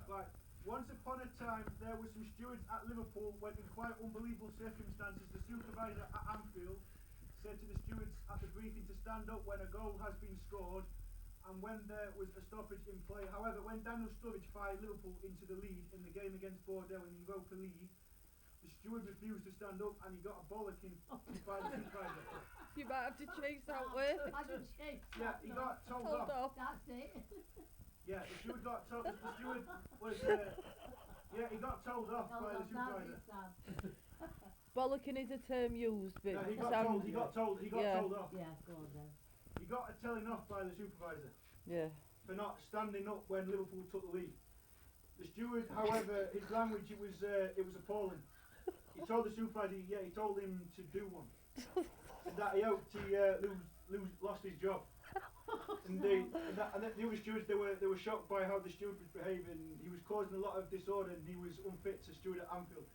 Like, once upon a time, there were some stewards at Liverpool when, in quite unbelievable circumstances, the supervisor at Anfield said to the stewards at the briefing to stand up when a goal has been scored and when there was a stoppage in play. However, when Daniel Sturridge fired Liverpool into the lead in the game against Bordeaux in the Europa League, the steward refused to stand up and he got a bollocking by the supervisor. You might have to change that word. I can change Yeah, that he now. got told Hold off. off. That's it. Yeah, the steward got told. The steward was. Yeah, he got told off by the supervisor. Bollocking is a term used, but No, he got Sam- told. He got told. He got Yeah. told off. Yeah, go on then. He got a telling off by the supervisor Yeah. for not standing up when Liverpool took the lead. The steward, however, his language it was appalling. He told the supervisor, he told him to do one, and that he hoped he lost his job. And the other stewards they were shocked by how the steward was behaving. He was causing a lot of disorder and he was unfit to steward at Anfield.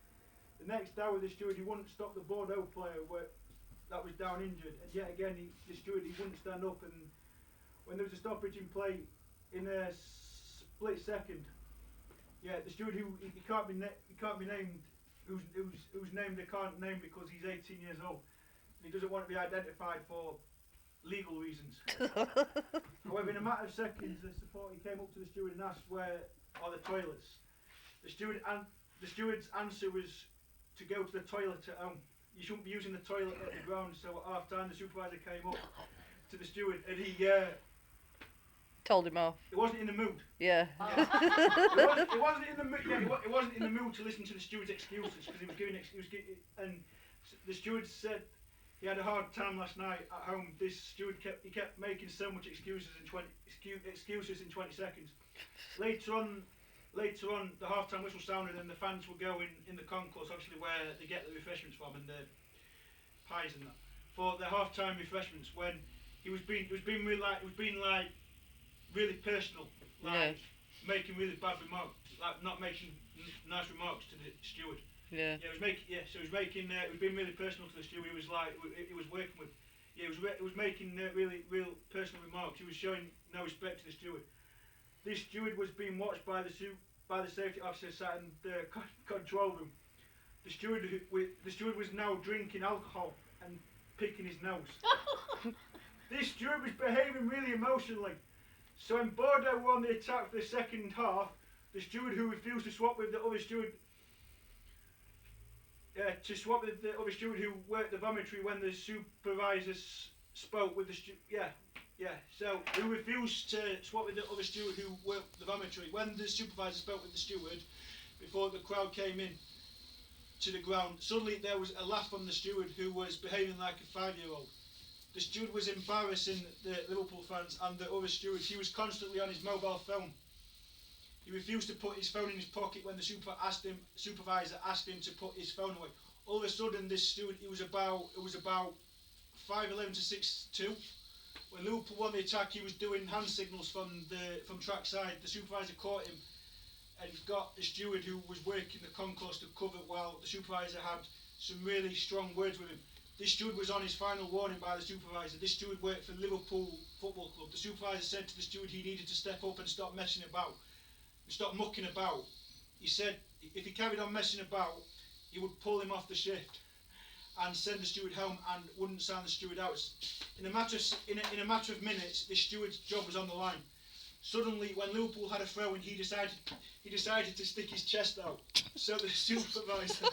The next day with the steward, he wouldn't stop the Bordeaux player that was down injured, and yet again the steward he wouldn't stand up. And when there was a stoppage in play in a split second, the steward who he can't be named, whose name they can't name because he's 18 years old and he doesn't want to be identified for legal reasons. However, in a matter of seconds, the supporter came up to the steward and asked where are the toilets. The steward's answer was to go to the toilet at home. You shouldn't be using the toilet at the ground. So at half time, the supervisor came up to the steward and he Told him off. he wasn't in the mood. Yeah. He wasn't in the mood. Yeah, he wasn't in the mood to listen to the steward's excuses because he was giving and the steward said he had a hard time last night at home. This steward kept making so much excuses in 20 seconds. Later on, the half-time whistle sounded and the fans were going in the concourse, obviously where they get the refreshments from and the pies and that, for the half-time refreshments. When he was being really personal, like making really bad remarks, like not making nice remarks to the steward. Yeah. Yeah, he was being really personal to the steward. He was working with. Yeah, he was making real personal remarks. He was showing no respect to the steward. This steward was being watched by the safety officer sat in the control room. The steward was now drinking alcohol and picking his nose. This steward was behaving really emotionally. So when Bordeaux were on the attack for the second half, the steward who refused to swap with the other steward who worked the vomitory when the supervisor spoke with the so who refused to swap with the other steward who worked the vomitory when the supervisor spoke with the steward before the crowd came in to the ground. Suddenly there was a laugh from the steward who was behaving like a 5-year-old. The steward was embarrassing the Liverpool fans and the other stewards. He was constantly on his mobile phone. He refused to put his phone in his pocket when the supervisor asked him to put his phone away. All of a sudden, this steward, it was about 5'11" to 6'2". When Liverpool won the attack, he was doing hand signals from track side. The supervisor caught him and got the steward who was working the concourse to cover while the supervisor had some really strong words with him. This steward was on his final warning by the supervisor. This steward worked for Liverpool Football Club. The supervisor said to the steward he needed to step up and stop messing about. Stop mucking about. He said if he carried on messing about, he would pull him off the shift and send the steward home and wouldn't sign the steward out. In a matter of minutes, the steward's job was on the line. Suddenly, when Liverpool had a throw-in, he decided to stick his chest out. So the supervisor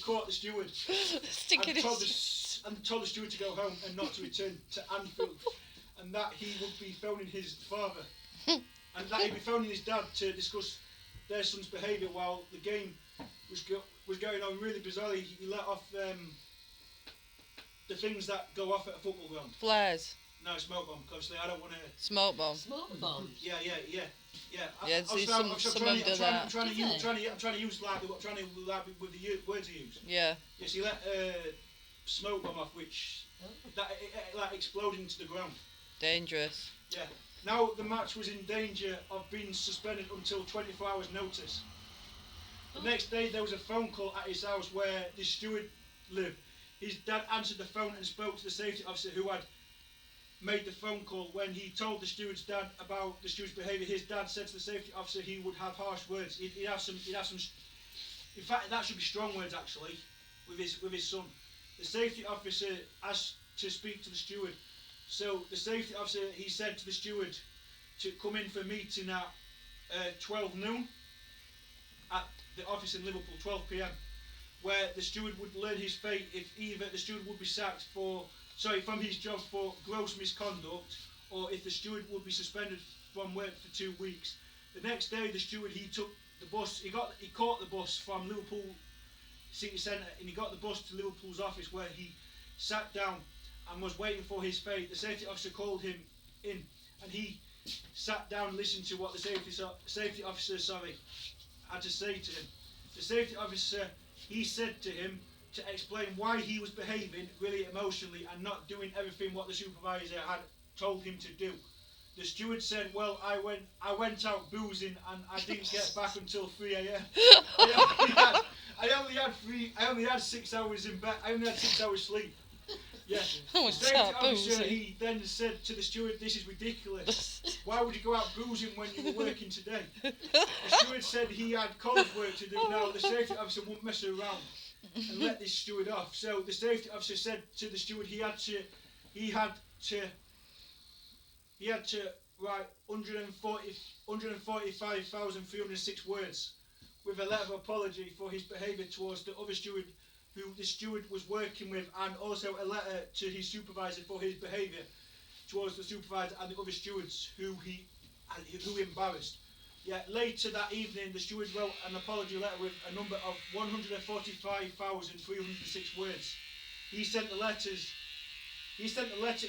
caught the steward and told the steward to go home and not to return to Anfield, and that he would be phoning his father. And that he'd be phoning his dad to discuss their son's behaviour while the game was going on really bizarrely. He let off the things that go off at a football ground. Flares. No, smoke bomb. Obviously, I don't want to. Smoke bomb. Smoke bomb. Yeah. Yeah, some of them do that. I'm trying to use like with the words I use. Yeah. Yes, he let smoke bomb off, which it exploded into the ground. Dangerous. Yeah. Now the match was in danger of being suspended until 24 hours notice. The next day there was a phone call at his house where the steward lived. His dad answered the phone and spoke to the safety officer who had made the phone call when he told the steward's dad about the steward's behaviour. His dad said to the safety officer he would have harsh words. He'd have some. In fact, that should be strong words actually, with his son. The safety officer asked to speak to the steward. So the safety officer, he said to the steward to come in for a meeting at 12 noon at the office in Liverpool, 12 p.m, where the steward would learn his fate if either the steward would be sacked from his job for gross misconduct, or if the steward would be suspended from work for 2 weeks. The next day, the steward, he took the bus. He caught the bus from Liverpool City Centre, and he got the bus to Liverpool's office, where he sat down and was waiting for his fate. The safety officer called him in, and he sat down and listened to what the safety officer had to say to him. The safety officer, he said to him to explain why he was behaving really emotionally and not doing everything what the supervisor had told him to do. The steward said, "Well, I went out boozing and I didn't get back until 3 a.m. I only had 6 hours in bed. I only had 6 hours sleep." Yeah. The safety officer, he then said to the steward, "This is ridiculous. Why would you go out boozing when you were working today?" The steward said he had college work to do. Now the safety officer wouldn't mess around and let this steward off. So the safety officer said to the steward he had to write 145,306 words with a letter of apology for his behaviour towards the other steward who the steward was working with, and also a letter to his supervisor for his behaviour towards the supervisor and the other stewards who he embarrassed. Yeah, later that evening, the steward wrote an apology letter with a number of 145,306 words. He sent the letter in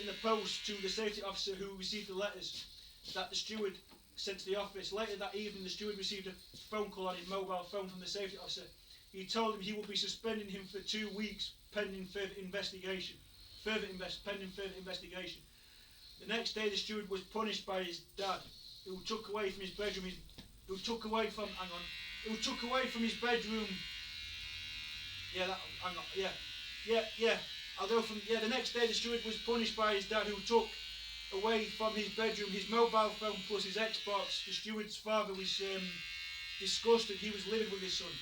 the post to the safety officer who received the letters that the steward sent to the office. Later that evening, the steward received a phone call on his mobile phone from the safety officer. He told him he would be suspending him for 2 weeks pending further investigation. The next day, the steward was punished by his dad, who took away from his bedroom. Who took away from his bedroom. The next day, the steward was punished by his dad, who took away from his bedroom his mobile phone plus his Xbox. The steward's father was disgusted. He was livid with his son.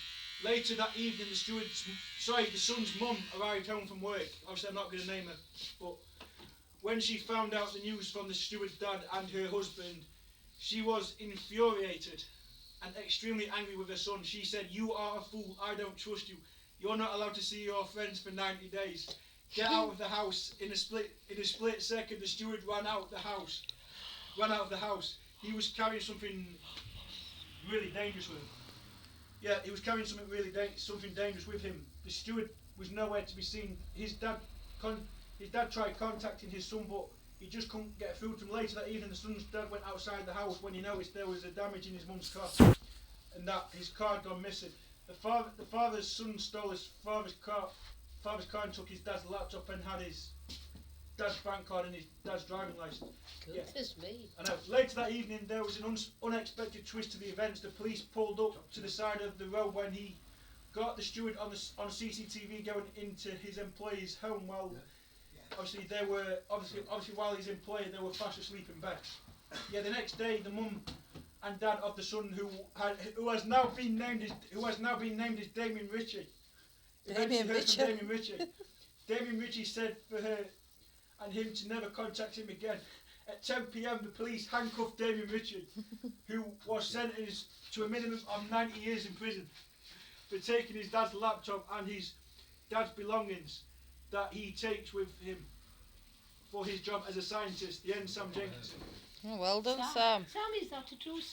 Later that evening, the son's mum arrived home from work. Obviously, I'm not going to name her, but when she found out the news from the steward's dad and her husband, she was infuriated and extremely angry with her son. She said, "You are a fool. I don't trust you. You're not allowed to see your friends for 90 days. Get out of the house." In a split second, the steward ran out of the house. He was carrying something really dangerous with him. Yeah, he was carrying something dangerous with him. The steward was nowhere to be seen. His dad tried contacting his son, but he just couldn't get through to him. Later that evening, the son's dad went outside the house when he noticed there was a damage in his mum's car, and that his car had gone missing. The father's son stole his father's car and took his dad's laptop and had his dad's bank card and his dad's driving license. Goodness me. I know. Later that evening, there was an unexpected twist to the events. The police pulled up to the side of the road when he got the steward on CCTV going into his employee's home. While obviously while his employee, they were fast asleep in bed. Yeah, the next day, the mum and dad of the son, who has now been named as Damien Ritchie. Damien Ritchie said for her and him to never contact him again. At 10 p.m, the police handcuffed Damien Ritchie, who was sentenced to a minimum of 90 years in prison for taking his dad's laptop and his dad's belongings that he takes with him for his job as a scientist. The end, Sam Jenkinson. Oh, well done, Sam. Sam, is that a true story?